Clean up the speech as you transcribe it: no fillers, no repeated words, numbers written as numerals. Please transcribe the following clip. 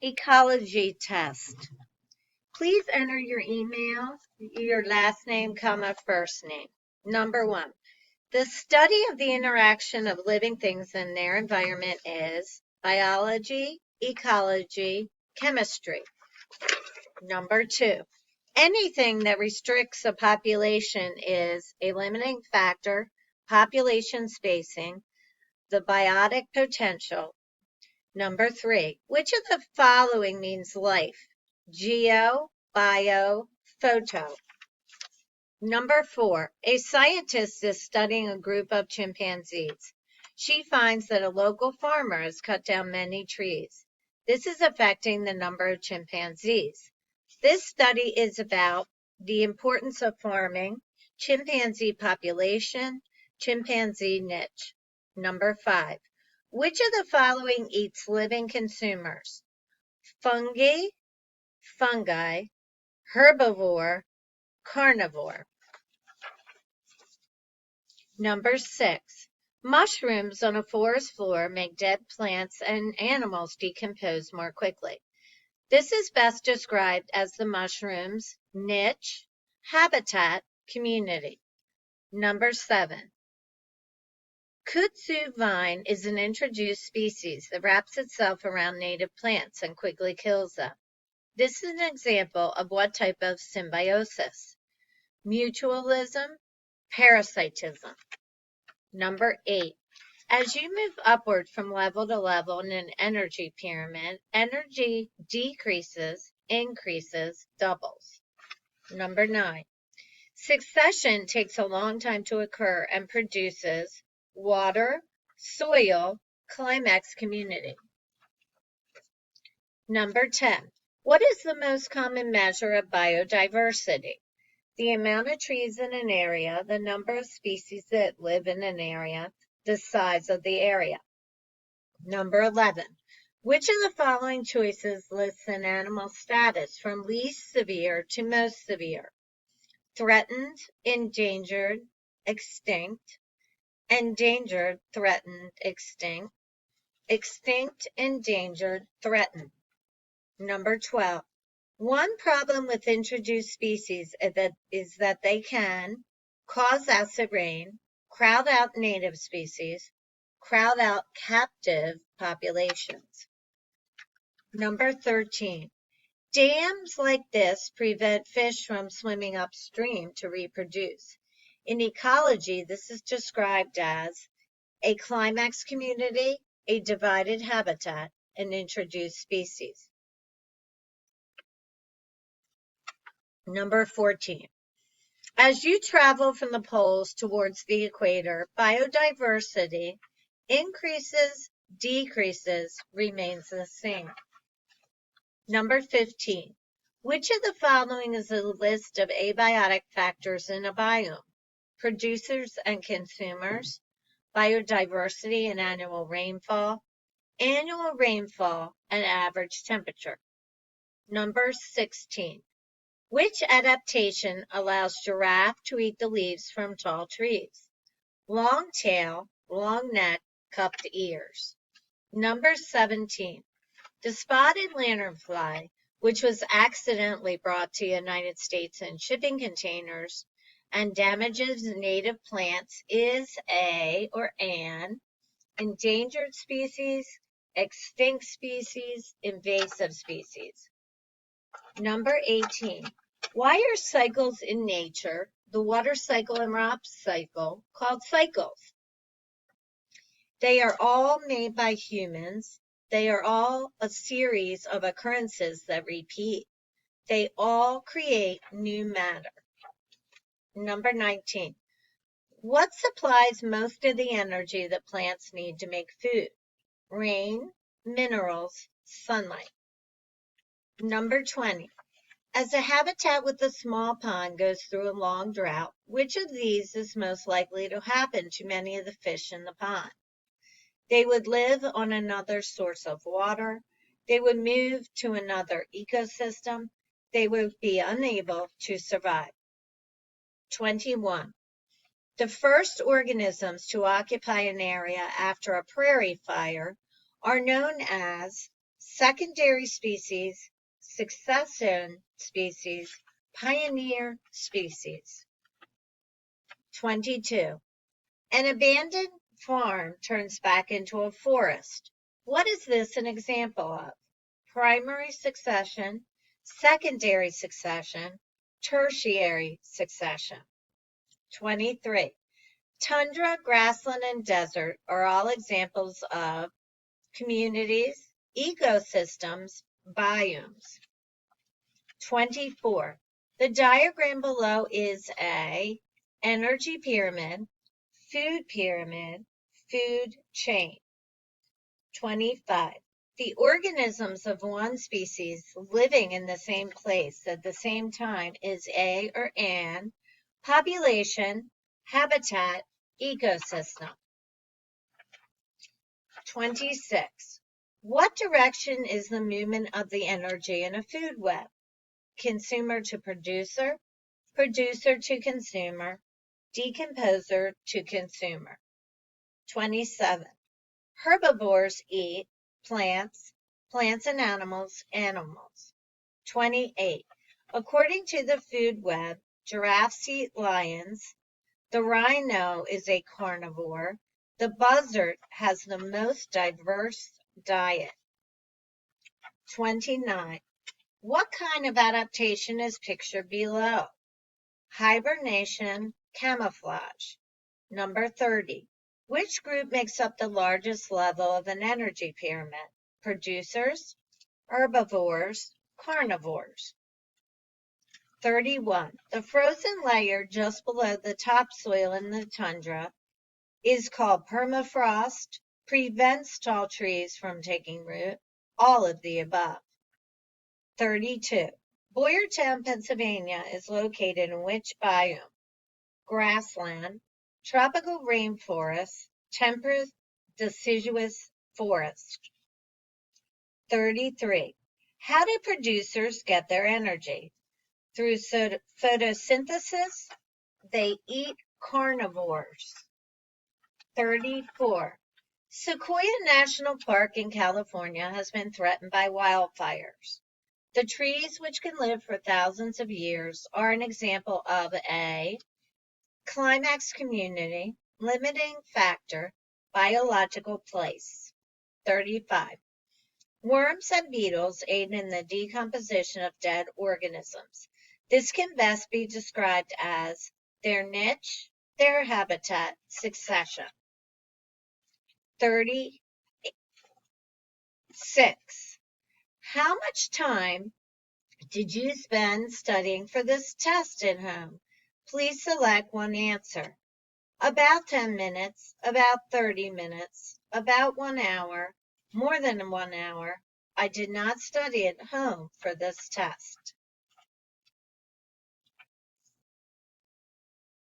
Ecology Test. Please enter your email, your last name, first name. Number 1. The study of the interaction of living things in their environment is biology, ecology, chemistry. Number 2. Anything that restricts a population is a limiting factor, population spacing, the biotic potential. Number 3, which of the following means life? Geo, bio, photo. Number 4, a scientist is studying a group of chimpanzees. She finds that a local farmer has cut down many trees. This is affecting the number of chimpanzees. This study is about the importance of farming, chimpanzee population, chimpanzee niche. Number 5. Which of the following eats living consumers? Fungi, herbivore, carnivore. Number 6. Mushrooms on a forest floor make dead plants and animals decompose more quickly. This is best described as the mushroom's niche, habitat, community. Number 7. Kudzu vine is an introduced species that wraps itself around native plants and quickly kills them. This is an example of what type of symbiosis? Mutualism, parasitism. Number 8. As you move upward from level to level in an energy pyramid, energy decreases, increases, doubles. Number 9. Succession takes a long time to occur and produces water, soil, climax community. Number 10. What is the most common measure of biodiversity? The amount of trees in an area, the number of species that live in an area, the size of the area. Number 11. Which of the following choices lists an animal status from least severe to most severe? Threatened, endangered, extinct, endangered, threatened, extinct, extinct, endangered, threatened. Number 12. One problem with introduced species is that they can cause acid rain, crowd out native species, crowd out captive populations. Number 13. Dams like this prevent fish from swimming upstream to reproduce. In ecology, this is described as a climax community, a divided habitat, and introduced species. Number 14. As you travel from the poles towards the equator, biodiversity increases, decreases, remains the same. Number 15. Which of the following is a list of abiotic factors in a biome? Producers and consumers, biodiversity and annual rainfall, and average temperature. Number 16. Which adaptation allows giraffe to eat the leaves from tall trees? Long tail, long neck, cupped ears. Number 17. The spotted lanternfly, which was accidentally brought to the United States in shipping containers and damages native plants, is a or an endangered species, extinct species, invasive species. Number 18. Why are cycles in nature, the water cycle and crop cycle, called cycles? They are all made by humans. They are all a series of occurrences that repeat. They all create new matter. Number 19. What supplies most of the energy that plants need to make food? Rain, minerals, sunlight. Number 20. As a habitat with a small pond goes through a long drought, which of these is most likely to happen to many of the fish in the pond? They would live on another source of water. They would move to another ecosystem. They would be unable to survive. 21. The first organisms to occupy an area after a prairie fire are known as secondary species, succession species, pioneer species. 22. An abandoned farm turns back into a forest. What is this an example of? Primary succession, secondary succession, tertiary succession. 23. Tundra, grassland, and desert are all examples of communities, ecosystems, biomes. 24. The diagram below is a energy pyramid, food chain. 25. The organisms of one species living in the same place at the same time is a or an population, habitat, ecosystem. 26. What direction is the movement of the energy in a food web? Consumer to producer, producer to consumer, decomposer to consumer. 27. Herbivores eat plants, plants and animals, animals. 28. According to the food web, giraffes eat lions, the rhino is a carnivore, the buzzard has the most diverse diet. 29. What kind of adaptation is pictured below? Hibernation, camouflage. Number 30. Which group makes up the largest level of an energy pyramid? Producers, herbivores, carnivores. 31. The frozen layer just below the topsoil in the tundra is called permafrost, prevents tall trees from taking root, all of the above. 32. Boyertown, Pennsylvania is located in which biome? Grassland, tropical rainforest, temperate deciduous forest. 33. How do producers get their energy? Through photosynthesis, they eat carnivores. 34. Sequoia National Park in California has been threatened by wildfires. The trees, which can live for thousands of years, are an example of a climax community, limiting factor, biological place. 35. Worms and beetles aid in the decomposition of dead organisms. This can best be described as their niche, their habitat, succession. 36. How much time did you spend studying for this test at home? Please select one answer. About 10 minutes, about 30 minutes, about 1 hour, more than 1 hour. I did not study at home for this test.